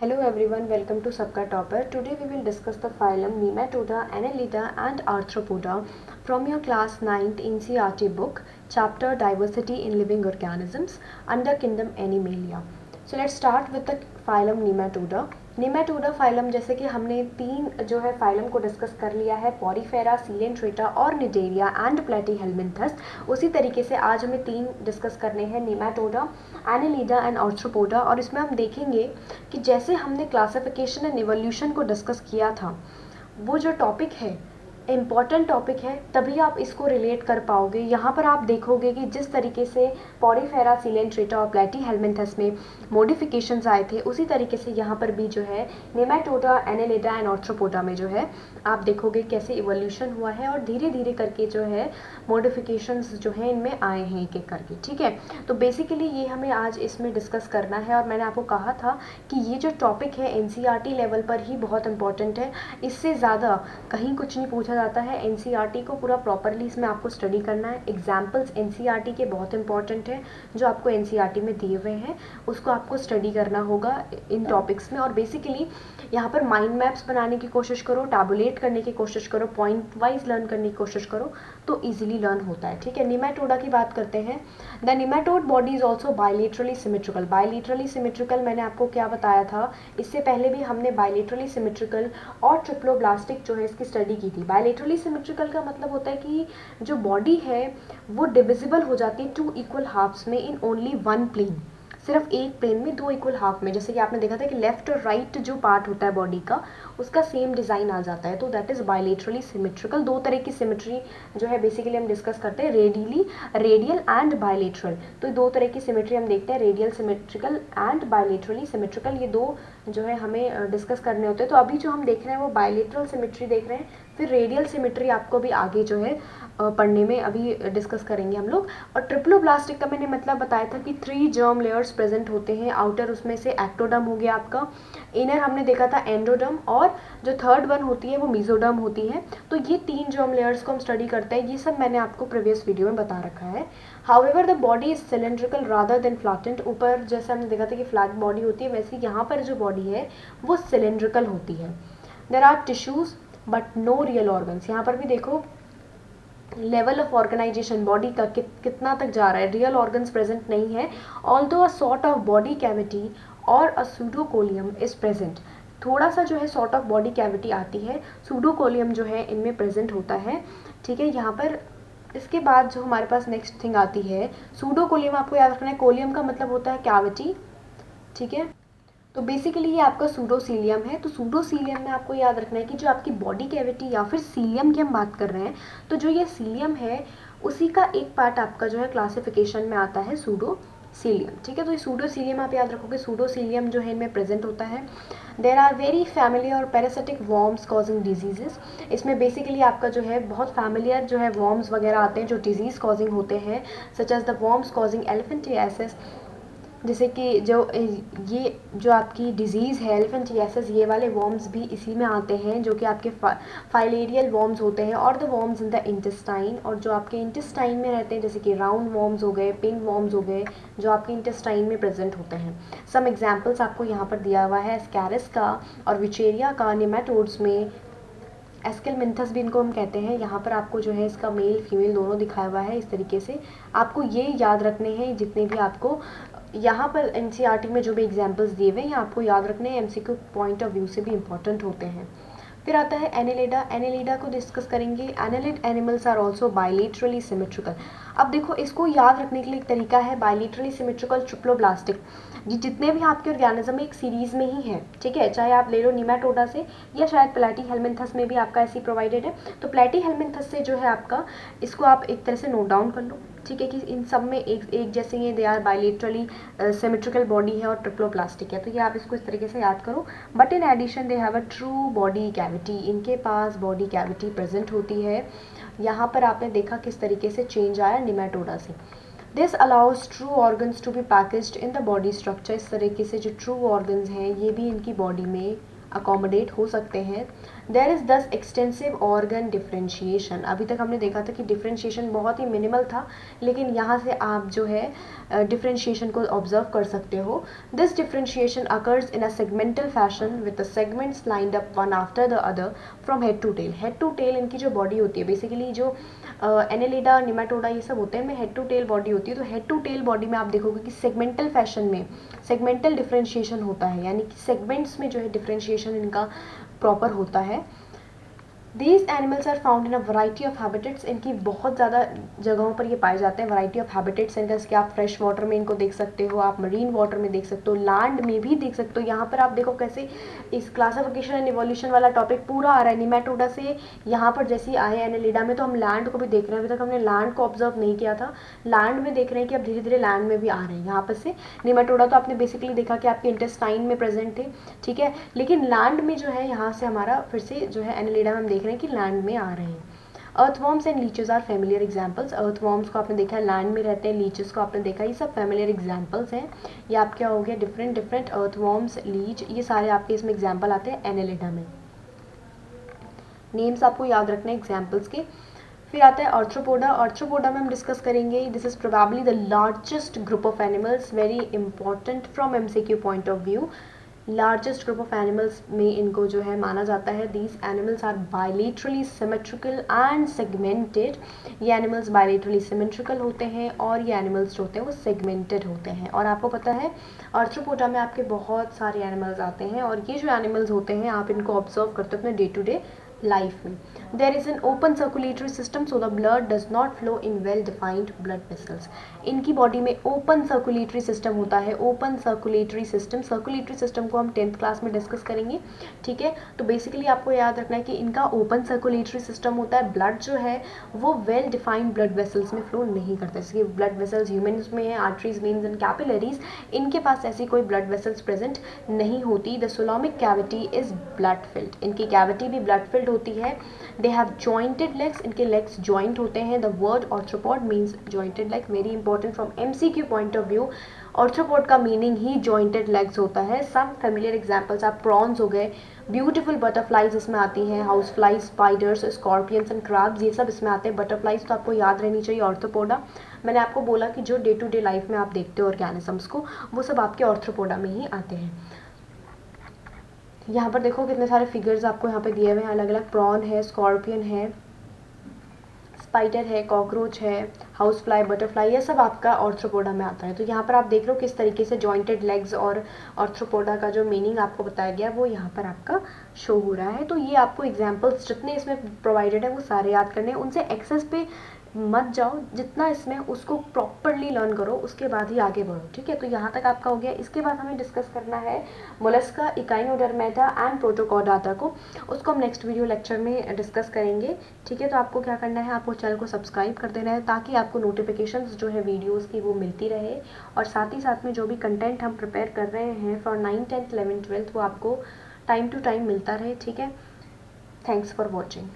Hello everyone, welcome to Sabka Topper. Today we will discuss the phylum Nematoda, Annelida and Arthropoda from your class 9th NCERT book, chapter Diversity in Living Organisms under Kingdom Animalia. So let's start with the phylum Nematoda. Nematoda phylum जैसे कि हमने तीन जो है phylum को discuss कर लिया है, पॉरीफेरा, सीलेंट्रेटा और निडेरिया एंड प्लेटीहेलमिन्थस। उसी तरीके से आज हमें तीन डिस्कस करने हैं, नेमाटोडा, एनेलिडा एंड आर्थ्रोपोडा। और इसमें हम देखेंगे कि जैसे हमने क्लासिफिकेशन एंड इवोल्यूशन को डिस्कस किया था, वो जो टॉपिक है इम्पॉर्टेंट टॉपिक है, तभी आप इसको रिलेट कर पाओगे। यहाँ पर आप देखोगे कि जिस तरीके से पॉरीफेरा, सीलेंट्रेटा और प्लेटीहेलमिन्थस में मॉडिफिकेशंस आए थे, उसी तरीके से यहाँ पर भी जो है नेमाटोडा, एनेलिडा एंड आर्थ्रोपोडा में जो है आप देखोगे कैसे इवोल्यूशन हुआ है और धीरे धीरे करके जो है मॉडिफिकेशंस जो है इनमें आए हैं एक एक करके। ठीक है, तो बेसिकली ये हमें आज इसमें डिस्कस करना है। और मैंने आपको कहा था कि ये जो टॉपिक है एनसीईआरटी लेवल पर ही बहुत इंपॉर्टेंट है, इससे ज़्यादा कहीं कुछ नहीं पूछा जाता है। एनसीईआरटी को पूरा प्रॉपरली इसमें आपको स्टडी करना है। एग्जाम्पल्स एनसीईआरटी के बहुत इंपॉर्टेंट है, जो आपको एनसीईआरटी में दिए हुए हैं उसको आपको स्टडी करना होगा इन टॉपिक्स में। और बेसिकली यहाँ पर माइंड मैप्स बनाने की कोशिश करो, टैबुलेट करने की कोशिश करो, पॉइंट वाइज लर्न करने की कोशिश करो, तो इजीली लर्न होता है। ठीक है, नेमाटोडा की बात करते हैं। The nematode body is also bilaterally symmetrical. Bilaterally symmetrical मैंने आपको क्या बताया था, इससे पहले भी हमने बायलेटरली सिमेट्रिकल और ट्रिप्लोब्लास्टिक जो है इसकी स्टडी की थी। बायलेटरली सिमेट्रिकल का मतलब होता है कि जो बॉडी है वो डिविजिबल हो जाती है टू इक्वल हाफ्स में इन ओनली वन प्लेन, सिर्फ एक प्लेन में दो इक्वल हाफ में। जैसे कि आपने देखा था कि लेफ्ट और राइट जो पार्ट होता है बॉडी का, उसका सेम डिज़ाइन आ जाता है, तो दैट इज़ बायलेटरली सिमेट्रिकल। दो तरह की सिमेट्री जो है बेसिकली हम डिस्कस करते हैं, रेडियल एंड बायलेटरल। तो दो तरह की सिमेट्री हम देखते हैं, radial symmetrical and bilaterally symmetrical, ये दो जो है हमें डिस्कस करने होते हैं। तो अभी जो हम देख रहे हैं वो बायलेटरल सिमेट्री देख रहे हैं, फिर रेडियल सिमेट्री आपको भी आगे जो है पढ़ने में अभी डिस्कस करेंगे हम लोग। और ट्रिप्लोब्लास्टिक का मैंने मतलब बताया था कि 3 जर्म लेयर्स प्रेजेंट होते हैं। आउटर उसमें से एक्टोडर्म हो गया आपका, इनर हमने देखा था एंडोडर्म, और जो थर्ड वन होती है वो मीजोडर्म होती है। तो ये 3 जर्म लेयर्स को हम स्टडी करते हैं, ये सब मैंने आपको प्रीवियस वीडियो में बता रखा है। However the body is cylindrical rather than flattened. ऊपर जैसे हमने देखा था कि फ्लैट बॉडी होती है, वैसे यहाँ पर जो बॉडी है वो सिलेंड्रिकल होती है। There are tissues but no real organs. यहाँ पर भी देखो लेवल ऑफ ऑर्गेनाइजेशन बॉडी का कितना तक जा रहा है, रियल ऑर्गन्स प्रेजेंट नहीं है। Although a sort of body cavity और अ सूडोकोलियम इज प्रेजेंट। थोड़ा सा जो है सॉर्ट ऑफ बॉडी कैविटी आती है, सूडोकोलियम जो है इनमें प्रेजेंट होता है। ठीक है, यहाँ पर इसके बाद जो हमारे पास नेक्स्ट थिंग आती है सूडोकोलियम। आपको याद रखना है, कोलियम का मतलब होता है कैविटी। ठीक है, तो बेसिकली ये आपका सूडोसीलियम है। तो सूडोसीलियम में आपको याद रखना है कि जो आपकी बॉडी कैविटी या फिर सीलियम की हम बात कर रहे हैं, तो जो ये सीलियम है उसी का एक पार्ट आपका जो है क्लासिफिकेशन में आता है सूडोसीलियम। ठीक है, तो ये सूडोसीलियम आप याद रखोगे, सूडोसीलियम जो है इनमें प्रेजेंट होता है। देर आर वेरी फैमिलियर और पैरासिटिक वॉर्म्स कॉजिंग डिजीजेस। इसमें बेसिकली आपका जो है बहुत फैमिलियर जो है वॉर्म्स वगैरह आते हैं जो डिजीज़ कॉजिंग होते हैं, such as the worms causing elephantiasis. जैसे कि जो ये जो आपकी डिजीज़ है एलिफेंटियासिस, ये वाले वॉर्म्स भी इसी में आते हैं, जो कि आपके फाइलेरियल वॉर्म्स होते हैं, और the worms in the intestine, और जो आपके इंटेस्टाइन में रहते हैं, जैसे कि राउंड वॉर्म्स हो गए, पिन वॉर्म्स हो गए, जो आपके इंटेस्टाइन में प्रेजेंट होते हैं। सम एग्जाम्पल्स आपको यहाँ पर दिया हुआ है एस्कैरिस का और विचेरिया का नेमाटोड्स में। एस्केलमिन्थस भी इनको हम कहते हैं। यहाँ पर आपको जो है इसका मेल फीमेल दोनों दिखाया हुआ है। इस तरीके से आपको ये याद रखने हैं, जितने भी आपको यहाँ पर एनसीईआरटी में जो भी एग्जांपल्स दिए हुए हैं आपको याद रखने हैं, एमसीक्यू पॉइंट ऑफ व्यू से भी इंपॉर्टेंट होते हैं। फिर आता है एनेलिडा। एनेलिडा को डिस्कस करेंगे। Annelid animals are also bilaterally symmetrical. अब देखो इसको याद रखने के लिए एक तरीका है, बायलेटरली सिमेट्रिकल ट्रिप्लोब्लास्टिक। ये जितने भी आपके ऑर्गेनिज्म एक सीरीज में ही है, ठीक है, चाहे आप ले लो निमाटोडा से या शायद प्लेटीहेलमिन्थस में भी आपका ऐसी प्रोवाइडेड है। तो प्लेटीहेलमिन्थस से जो है आपका, इसको आप एक तरह से नोट डाउन कर लो, ठीक है, कि इन सब में एक जैसे ये they are bilaterally symmetrical body है और ट्रिप्लोप्लास्टिक है, तो ये आप इसको इस तरीके से याद करो। But in addition they have a true body cavity, इनके पास बॉडी कैविटी प्रेजेंट होती है। यहाँ पर आपने देखा किस तरीके से चेंज आया निमाटोडा से। This allows true organs to be packaged in the body structure. इस तरीके से जो ट्रू ऑर्गन्स हैं ये भी इनकी बॉडी में अकोमोडेट हो सकते हैं। देयर इज़ दस एक्सटेंसिव ऑर्गन डिफ्रेंशिएशन। अभी तक हमने देखा था कि डिफ्रेंशिएशन बहुत ही मिनिमल था, लेकिन यहाँ से आप जो है डिफ्रेंशिएशन को ऑब्जर्व कर सकते हो। This differentiation occurs in a segmental fashion with the segments lined up one after the other from head to tail. Head to tail इनकी जो बॉडी होती है, बेसिकली जो एनेलिडा, निमेटोडा ये सब होते हैं में हेड टू टेल बॉडी होती है। तो हेड टू टेल बॉडी में आप देखोगे कि सेगमेंटल फैशन में सेगमेंटल डिफ्रेंशिएशन होता है, यानी कि सेगमेंट्स में जो है डिफ्रेंशिएशन इनका प्रॉपर होता है। These animals are found in a variety of habitats. इनकी बहुत ज़्यादा जगहों पर ये पाए जाते हैं। वैरायटी ऑफ हैबिटेट्स इनका, इसके आप फ्रेश वाटर में इनको देख सकते हो, आप मरीन वाटर में देख सकते हो, लैंड में भी देख सकते हो। यहाँ पर आप देखो कैसे इस क्लासिफिकेशन एंड इवोल्यूशन वाला टॉपिक पूरा आ रहा है निमेटोडा से यहाँ पर जैसे ही आए एनेलिडा में, तो हम लैंड को भी देख रहे हैं। अभी तक हमने लैंड को ऑब्जर्व नहीं किया था, लैंड में देख रहे हैं कि अब धीरे धीरे लैंड में भी आ रहे हैं। यहाँ पर से निमेटोडा तो आपने बेसिकली देखा कि आपके इंटेस्टाइन में प्रेजेंट थे, ठीक है, लेकिन लैंड में जो है यहाँ से हमारा फिर से जो है एनेलिडा में हम देख रहे हैं कि लैंड में आ रहे हैं। Earthworms and leeches are familiar examples. Earthworms को आपने देखा है लैंड में रहते हैं, लीचेस को आपने देखा, ये सब फेमिलियर एग्जाम्पल्स हैं। ये आप क्या हो गया, डिफरेंट डिफरेंट अर्थवॉर्म्स, लीच, ये सारे आपके इसमें एग्जाम्पल आते हैं एनेलिडा में। नेम्स आपको याद रखने एग्जाम्पल्स के। फिर आता है आर्थ्रोपोडा। आर्थ्रोपोडा में हम डिस्कस करेंगे, this is probably the largest group of animals, very important from MCQ point of view. Largest group of animals में इनको जो है माना जाता है। These animals are bilaterally symmetrical and segmented. ये एनिमल्स बायलेटरली सिमेट्रिकल होते हैं और ये एनिमल्स जो होते हैं वो सेगमेंटेड होते हैं। और आपको पता है आर्थ्रोपोडा में आपके बहुत सारे एनिमल्स आते हैं और ये जो एनिमल्स होते हैं आप इनको ऑब्जर्व करते हो अपने डे टू डे लाइफ में। There is an open circulatory system so the blood does not flow in well defined blood vessels. इनकी बॉडी में ओपन सर्कुलेटरी सिस्टम होता है। Open circulatory system, circulatory system को हम 10th क्लास में discuss करेंगे, ठीक है। तो बेसिकली आपको याद रखना है कि इनका ओपन सर्कुलेटरी सिस्टम होता है। ब्लड जो है वो वेल डिफाइंड ब्लड वेसल्स में फ्लो नहीं करता। जैसे ब्लड वेसल्स ह्यूमन्स में है, आर्टरीज, वेन्स एंड कैपिलरीज, इनके पास ऐसी कोई ब्लड वेसल्स प्रेजेंट नहीं होती। The coelomic cavity is blood filled. इनकी कैविटी भी ब्लड फिल्ड होती है। दे हैव जॉइंटेड लेग्स, इनके लेग्स जॉइंट होते हैं। The word arthropod means jointed leg, very important from MCQ point of view. Arthropod का मीनिंग ही जॉइंटेड लेग्स होता है। सम फेमिलियर एग्जाम्पल्स आप प्रॉन्स हो गए, ब्यूटीफुल बटरफ्लाइज इसमें आती हैं, house flies, spiders, scorpions and crabs, ये सब इसमें आते हैं। बटरफ्लाइज तो आपको याद रहनी चाहिए ऑर्थ्रोपोडा। मैंने आपको बोला कि जो डे टू डे लाइफ में आप देखते हो ऑर्गेनिजम्स को, वो सब आपके ऑर्थ्रोपोडा में ही आते हैं। यहाँ पर देखो कितने सारे फिगर्स आपको यहाँ पे दिए हुए हैं अलग अलग। प्रॉन है, स्कॉर्पियन है, स्पाइडर है, कॉकरोच है, हाउस फ्लाई, बटरफ्लाई, ये सब आपका ऑर्थ्रोपोडा में आता है। तो यहाँ पर आप देख रहे हो किस तरीके से जॉइंटेड लेग्स और ऑर्थ्रोपोडा का जो मीनिंग आपको बताया गया वो यहाँ पर आपका शो हो रहा है। तो ये आपको एग्जाम्पल्स जितने इसमें प्रोवाइडेड है वो सारे याद करने हैं, उनसे एक्सेस पे मत जाओ, जितना इसमें उसको प्रॉपरली लर्न करो उसके बाद ही आगे बढ़ो, ठीक है। तो यहाँ तक आपका हो गया। इसके बाद हमें डिस्कस करना है मोलस्का, इकाइनोडर्मेटा एंड प्रोटोकॉर्डाटा को। उसको हम नेक्स्ट वीडियो लेक्चर में डिस्कस करेंगे, ठीक है। तो आपको क्या करना है, आपको चैनल को सब्सक्राइब कर देना है ताकि आपको नोटिफिकेशंस जो है वीडियोज़ की वो मिलती रहे, और साथ ही साथ में जो भी कंटेंट हम प्रिपेयर कर रहे हैं for 9th, 10th, 11th, 12th वो आपको टाइम टू टाइम मिलता रहे, ठीक है। Thanks for watching.